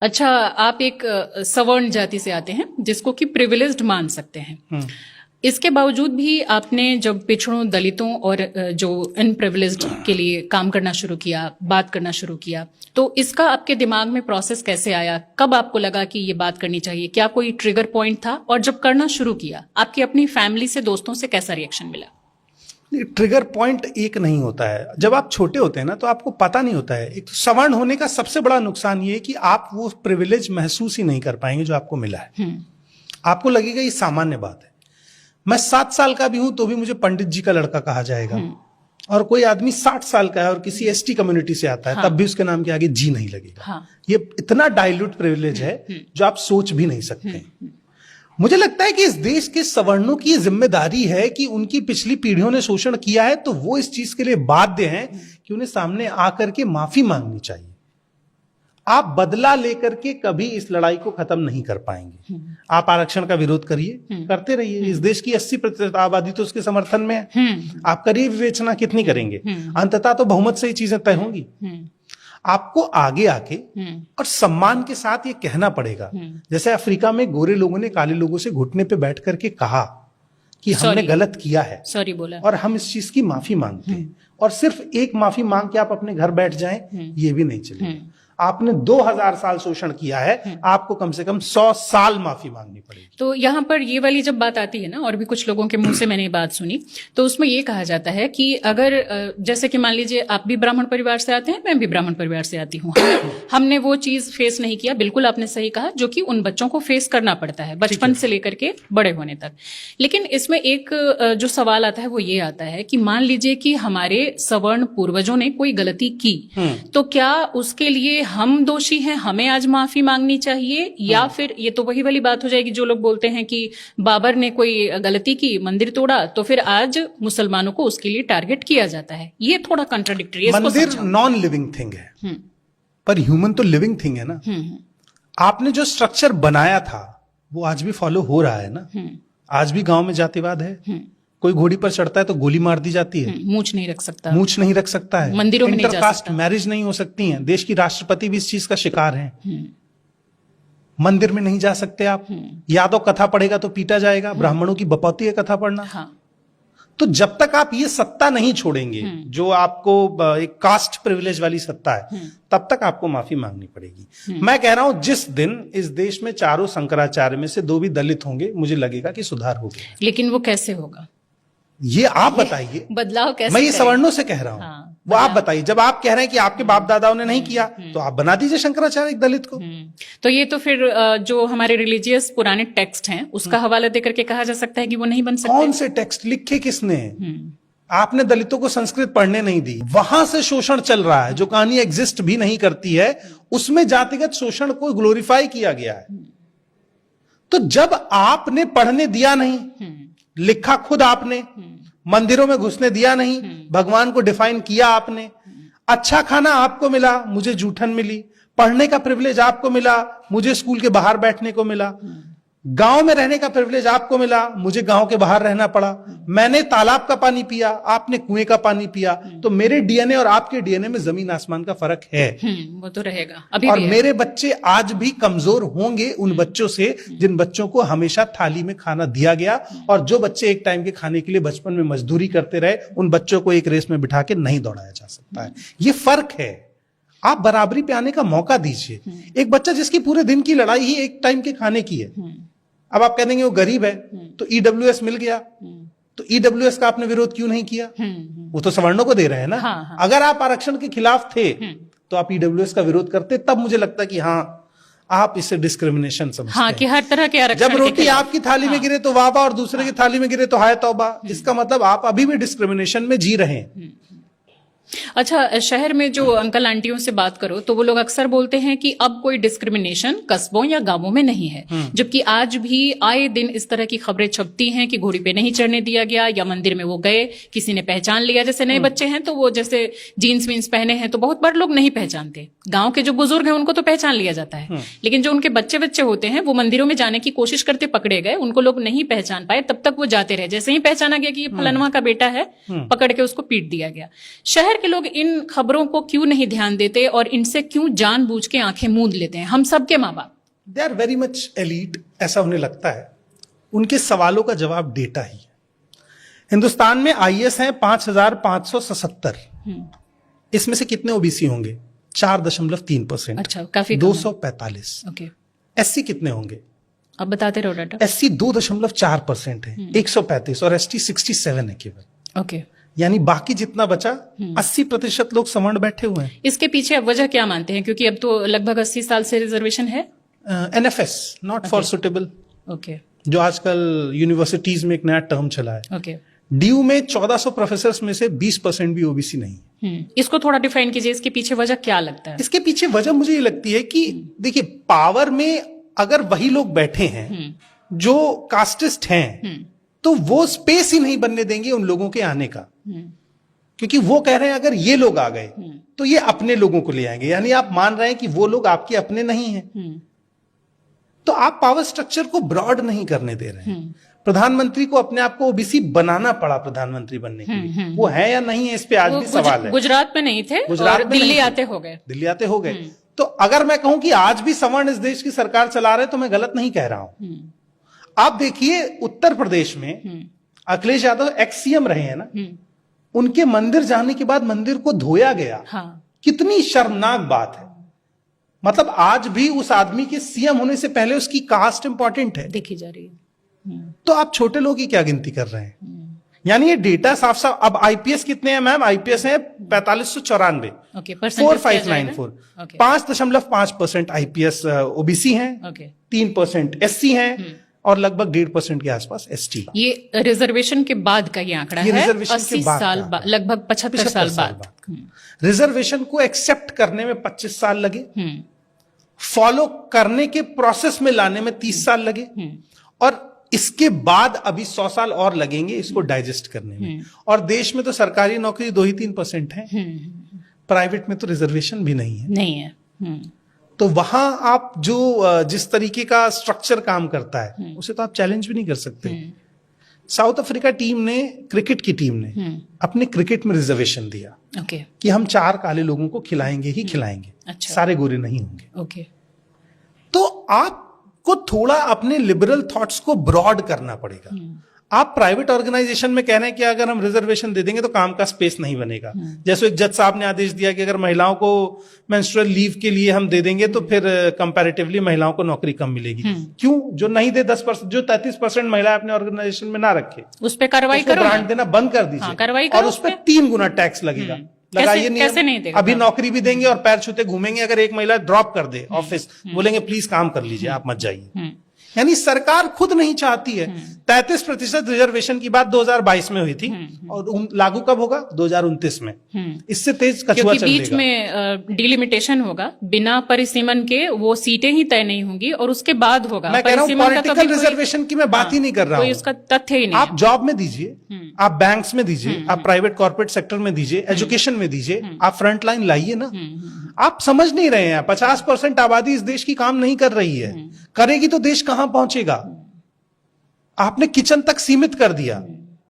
अच्छा, आप एक सवर्ण जाति से आते हैं जिसको कि प्रिविलेज्ड मान सकते हैं। इसके बावजूद भी आपने जब पिछड़ों, दलितों और जो अनप्रिविलेज्ड के लिए काम करना शुरू किया, बात करना शुरू किया, तो इसका आपके दिमाग में प्रोसेस कैसे आया? कब आपको लगा कि ये बात करनी चाहिए? क्या कोई ट्रिगर पॉइंट था? और जब करना शुरू किया, आपकी अपनी फैमिली से, दोस्तों से कैसा रिएक्शन मिला? ट्रिगर पॉइंट एक नहीं होता है। जब आप छोटे होते हैं ना, तो आपको पता नहीं होता है। एक तो सवर्ण होने का सबसे बड़ा नुकसान ये है कि आप वो प्रिविलेज महसूस ही नहीं कर पाएंगे जो आपको मिला है। आपको लगेगा ये सामान्य बात है। मैं 7 साल का भी हूं तो भी मुझे पंडित जी का लड़का कहा जाएगा, और कोई आदमी 60 साल का है और किसी एसटी कम्युनिटी से आता है, तब भी उसके नाम के आगे जी नहीं लगेगा। ये इतना डाइल्यूट प्रिविलेज है जो आप सोच भी नहीं सकते। मुझे लगता है कि इस देश के सवर्णों की जिम्मेदारी है कि उनकी पिछली पीढ़ियों ने शोषण किया है, तो वो इस चीज के लिए बाध्य हैं कि उन्हें सामने आकर के माफी मांगनी चाहिए। आप बदला लेकर के कभी इस लड़ाई को खत्म नहीं कर पाएंगे। आप आरक्षण का विरोध करिए, करते रहिए। इस देश की 80% आबादी तो उसके समर्थन में है। आप करिए विवेचना, कितनी करेंगे? अंततः तो बहुमत से ही चीजें तय होंगी। आपको आगे आके और सम्मान के साथ ये कहना पड़ेगा। जैसे अफ्रीका में गोरे लोगों ने काले लोगों से घुटने पे बैठ करके कहा कि हमने गलत किया है, सॉरी बोला, और हम इस चीज की माफी मांगते हैं। और सिर्फ एक माफी मांग के आप अपने घर बैठ जाएं, ये भी नहीं चलेगा। आपने 2000 साल शोषण किया है, आपको कम से कम 100 साल माफी मांगनी पड़ेगी। तो यहाँ पर ये वाली जब बात आती है ना, और भी कुछ लोगों के मुंह से मैंने ये बात सुनी, तो उसमें ये कहा जाता है कि अगर जैसे कि मान लीजिए आप भी ब्राह्मण परिवार से आते हैं, मैं भी ब्राह्मण परिवार से आती हूँ, हमने वो चीज फेस नहीं किया, बिल्कुल आपने सही कहा, जो कि उन बच्चों को फेस करना पड़ता है बचपन से लेकर के बड़े होने तक। लेकिन इसमें एक जो सवाल आता है वो ये आता है कि मान लीजिए कि हमारे सवर्ण पूर्वजों ने कोई गलती की, तो क्या उसके लिए हम दोषी हैं, हमें आज माफी मांगनी चाहिए? या फिर ये तो वही वाली बात हो जाएगी जो लोग बोलते हैं कि बाबर ने कोई गलती की, मंदिर तोड़ा, तो फिर आज मुसलमानों को उसके लिए टारगेट किया जाता है। ये थोड़ा कॉन्ट्राडिक्टरी है। मंदिर नॉन लिविंग थिंग है, पर ह्यूमन तो लिविंग थिंग है ना। आपने जो स्ट्रक्चर बनाया था वो आज भी फॉलो हो रहा है ना। आज भी गांव में जातिवाद है। कोई घोड़ी पर चढ़ता है तो गोली मार दी जाती है। मूंछ नहीं रख सकता, मूंछ नहीं रख सकता है। मंदिरों में नहीं जा इंटरकास्ट सकता, मैरिज नहीं हो सकती है। देश की राष्ट्रपति भी इस चीज का शिकार है। मंदिर में नहीं जा सकते आप। यादव कथा पढ़ेगा तो पीटा जाएगा। ब्राह्मणों की बपौती है कथा पढ़ना। तो जब तक आप ये सत्ता नहीं छोड़ेंगे, जो आपको एक कास्ट प्रिविलेज वाली सत्ता है, तब तक आपको माफी मांगनी पड़ेगी। मैं कह रहा हूं जिस दिन इस देश में 4 शंकराचार्य में से 2 भी दलित होंगे, मुझे लगेगा कि सुधार हो गया। लेकिन वो कैसे होगा, ये आप बताइए। बदलाव कैसे? मैं ये सवर्णों से कह रहा हूं। वो आप बताइए। जब आप कह रहे हैं कि आपके बाप दादाओं ने नहीं किया, तो आप बना दीजिए शंकराचार्य एक दलित को। तो ये तो फिर जो हमारे रिलीजियस पुराने टेक्स्ट हैं उसका हवाला देकर के कहा जा सकता है कि वो नहीं बन सकते। कौन से टेक्स्ट लिखे किसने? आपने दलितों को संस्कृत पढ़ने नहीं दी। वहां से शोषण चल रहा है। जो कहानी एग्जिस्ट भी नहीं करती है, उसमें जातिगत शोषण को ग्लोरीफाई किया गया है। तो जब आपने पढ़ने दिया नहीं, लिखा खुद आपने, मंदिरों में घुसने दिया नहीं, भगवान को डिफाइन किया आपने, अच्छा खाना आपको मिला, मुझे जूठन मिली, पढ़ने का प्रिविलेज आपको मिला, मुझे स्कूल के बाहर बैठने को मिला, गांव में रहने का प्रिविलेज आपको मिला, मुझे गांव के बाहर रहना पड़ा, मैंने तालाब का पानी पिया, आपने कुएं का पानी पिया, तो मेरे डीएनए और आपके डीएनए में जमीन आसमान का फर्क है। वो तो रहेगा अभी और भी मेरे बच्चे आज भी कमजोर होंगे उन बच्चों से जिन बच्चों को हमेशा थाली में खाना दिया गया, और जो बच्चे एक टाइम के खाने के लिए बचपन में मजदूरी करते रहे, उन बच्चों को एक रेस में बिठा के नहीं दौड़ाया जा सकता है। ये फर्क है। आप बराबरी पे आने का मौका दीजिए। एक बच्चा जिसकी पूरे दिन की लड़ाई ही एक टाइम के खाने की है, अब आप कह देंगे वो गरीब है, तो ईडब्ल्यूएस मिल गया, तो ईडब्ल्यूएस का आपने विरोध क्यों नहीं किया? वो तो सवर्णों को दे रहे हैं ना। अगर आप आरक्षण के खिलाफ थे तो आप ईडब्ल्यूएस का विरोध करते, तब मुझे लगता कि हाँ, आप इसे डिस्क्रिमिनेशन समझते हैं। कि हर तरह के आरक्षण। जब रोटी आपकी थाली में गिरे तो वाह वाह, और दूसरे की थाली में गिरे तो हाय तौबा। इसका मतलब आप अभी भी डिस्क्रिमिनेशन में जी रहे हैं। अच्छा, शहर में जो अंकल आंटियों से बात करो तो वो लोग अक्सर बोलते हैं कि अब कोई डिस्क्रिमिनेशन कस्बों या गांवों में नहीं है, जबकि आज भी आए दिन इस तरह की खबरें छपती हैं कि घोड़ी पे नहीं चढ़ने दिया गया, या मंदिर में वो गए, किसी ने पहचान लिया। जैसे नए बच्चे हैं तो वो जैसे जीन्स वीन्स पहने हैं तो बहुत बार लोग नहीं पहचानते। गांव के जो बुजुर्ग हैं उनको तो पहचान लिया जाता है, लेकिन जो उनके बच्चे बच्चे होते हैं वो मंदिरों में जाने की कोशिश करते पकड़े गए, उनको लोग नहीं पहचान पाए, तब तक वो जाते रहे। जैसे ही पहचाना गया कि ये फलानवा का बेटा है, पकड़ के उसको पीट दिया गया। शहर कि लोग इन खबरों को क्यों नहीं ध्यान देते और इनसे क्यों जानबूझ के आंखें मूंद लेते हैं, हम सबके माँ बाप? They are very much elite, ऐसा उन्हें लगता है। उनके सवालों का जवाब डेटा ही है। हिंदुस्तान में आईएएस हैं 5,577। इसमें से कितने ओबीसी होंगे? 4.3%। अच्छा, काफी कम है। 245। ओके, एससी कितने होंगे? अब बताते रहो डाटा। एससी 2.4% है, 135, और एसटी 67 है केवल। ओके, यानी बाकी जितना बचा 80% लोग सवर्ण बैठे हुए हैं। इसके पीछे अब वजह क्या मानते हैं? क्योंकि अब तो लगभग 80 साल से रिजर्वेशन है। NFS, not for suitable, okay जो आजकल यूनिवर्सिटीज में एक नया टर्म चला है। ओके, डीयू में 1400 प्रोफेसर में से 20% भी ओबीसी नहीं है। इसको थोड़ा डिफाइन कीजिए, इसके पीछे वजह क्या लगता है? इसके पीछे वजह मुझे ये लगती है कि देखिए, पावर में अगर वही लोग बैठे हैं जो कास्टिस्ट हैं, तो वो स्पेस ही नहीं बनने देंगे उन लोगों के आने का। क्योंकि वो कह रहे हैं अगर ये लोग आ गए तो ये अपने लोगों को ले आएंगे, यानी आप मान रहे हैं कि वो लोग आपके अपने नहीं हैं। तो आप पावर स्ट्रक्चर को ब्रॉड नहीं करने दे रहे हैं। प्रधानमंत्री को अपने आप को ओबीसी बनाना पड़ा प्रधानमंत्री बनने के लिए। वो है या नहीं है, इस पे आज भी सवाल है। गुजरात में नहीं थे, गुजरात में दिल्ली आते हो गए। दिल्ली आते हो गए। तो अगर मैं कहूं कि आज भी सवर्ण इस देश की सरकार चला रहे तो मैं गलत नहीं कह रहा हूं। आप देखिए, उत्तर प्रदेश में अखिलेश यादव एक्स सीएम रहे हैं ना, उनके मंदिर जाने के बाद मंदिर को धोया गया। हाँ। कितनी शर्मनाक बात है। मतलब आज भी उस आदमी के सीएम होने से पहले उसकी कास्ट इंपॉर्टेंट है, देखी जा रही है। तो आप छोटे लोग की क्या गिनती कर रहे हैं? यानी ये डेटा साफ साफ। अब आईपीएस कितने हैं मैम? आईपीएस है 4594, ओके, 4594, 5.5% आईपीएस ओबीसी हैं, 3% एससी हैं, और लगभग 1.5% के आसपास एसटी। ये रिजर्वेशन के बाद का ये आंकड़ा है, 80 साल बाद, लगभग 75 साल बाद। रिजर्वेशन को एक्सेप्ट करने में 25 साल लगे, फॉलो करने के प्रोसेस में लाने में 30 साल लगे, और इसके बाद अभी 100 साल और लगेंगे इसको डाइजेस्ट करने में। और देश में तो सरकारी नौकरी 2-3% है, प्राइवेट में तो रिजर्वेशन भी नहीं है। तो वहां आप जो जिस तरीके का स्ट्रक्चर काम करता है उसे तो आप चैलेंज भी नहीं कर सकते। साउथ अफ्रीका टीम ने, क्रिकेट की टीम ने अपने क्रिकेट में रिजर्वेशन दिया कि हम 4 काले लोगों को खिलाएंगे ही खिलाएंगे। अच्छा। सारे गोरे नहीं होंगे। तो आपको थोड़ा अपने लिबरल थॉट्स को ब्रॉड करना पड़ेगा। आप प्राइवेट ऑर्गेनाइजेशन में कह रहे हैं कि अगर हम रिजर्वेशन दे देंगे तो काम का स्पेस नहीं बनेगा। जैसे एक जज साहब ने आदेश दिया कि अगर महिलाओं को मेंस्ट्रुअल लीव के लिए हम दे देंगे तो फिर कंपैरेटिवली महिलाओं को नौकरी कम मिलेगी। क्यों? जो नहीं दे 10%, जो 33% महिला अपने ऑर्गेनाइजेशन में ना रखे, उस पर कार्रवाई करो, ग्रांट देना बंद कर दीजिए, और उस पर 3 गुना टैक्स लगेगा। लगाइए नहीं, अभी नौकरी भी देंगे और पैर छूते घूमेंगे। अगर एक महिला ड्रॉप कर दे ऑफिस, बोलेंगे प्लीज काम कर लीजिए, आप मत जाइए। यानी सरकार खुद नहीं चाहती है। 33% रिजर्वेशन की बात 2022 में हुई थी, और लागू कब होगा? 2029 में। इससे तेज कछुआ चलेगा। बीच में डिलिमिटेशन होगा, बिना परिसीमन के वो सीटें ही तय नहीं होंगी, और उसके बाद होगा। मैं कह रहा हूं पॉलिटिकल रिजर्वेशन की मैं बात ही नहीं कर रहा हूं, उसका तथ्य ही नहीं। आप जॉब में दीजिए, आप बैंक्स में दीजिए, आप प्राइवेट कॉर्पोरेट सेक्टर में दीजिए, एजुकेशन में दीजिए, आप फ्रंट लाइन लाइए ना। आप समझ नहीं रहे हैं। 50% आबादी इस देश की काम नहीं कर रही है, करेगी तो देश कहां पहुंचेगा? आपने किचन तक सीमित कर दिया।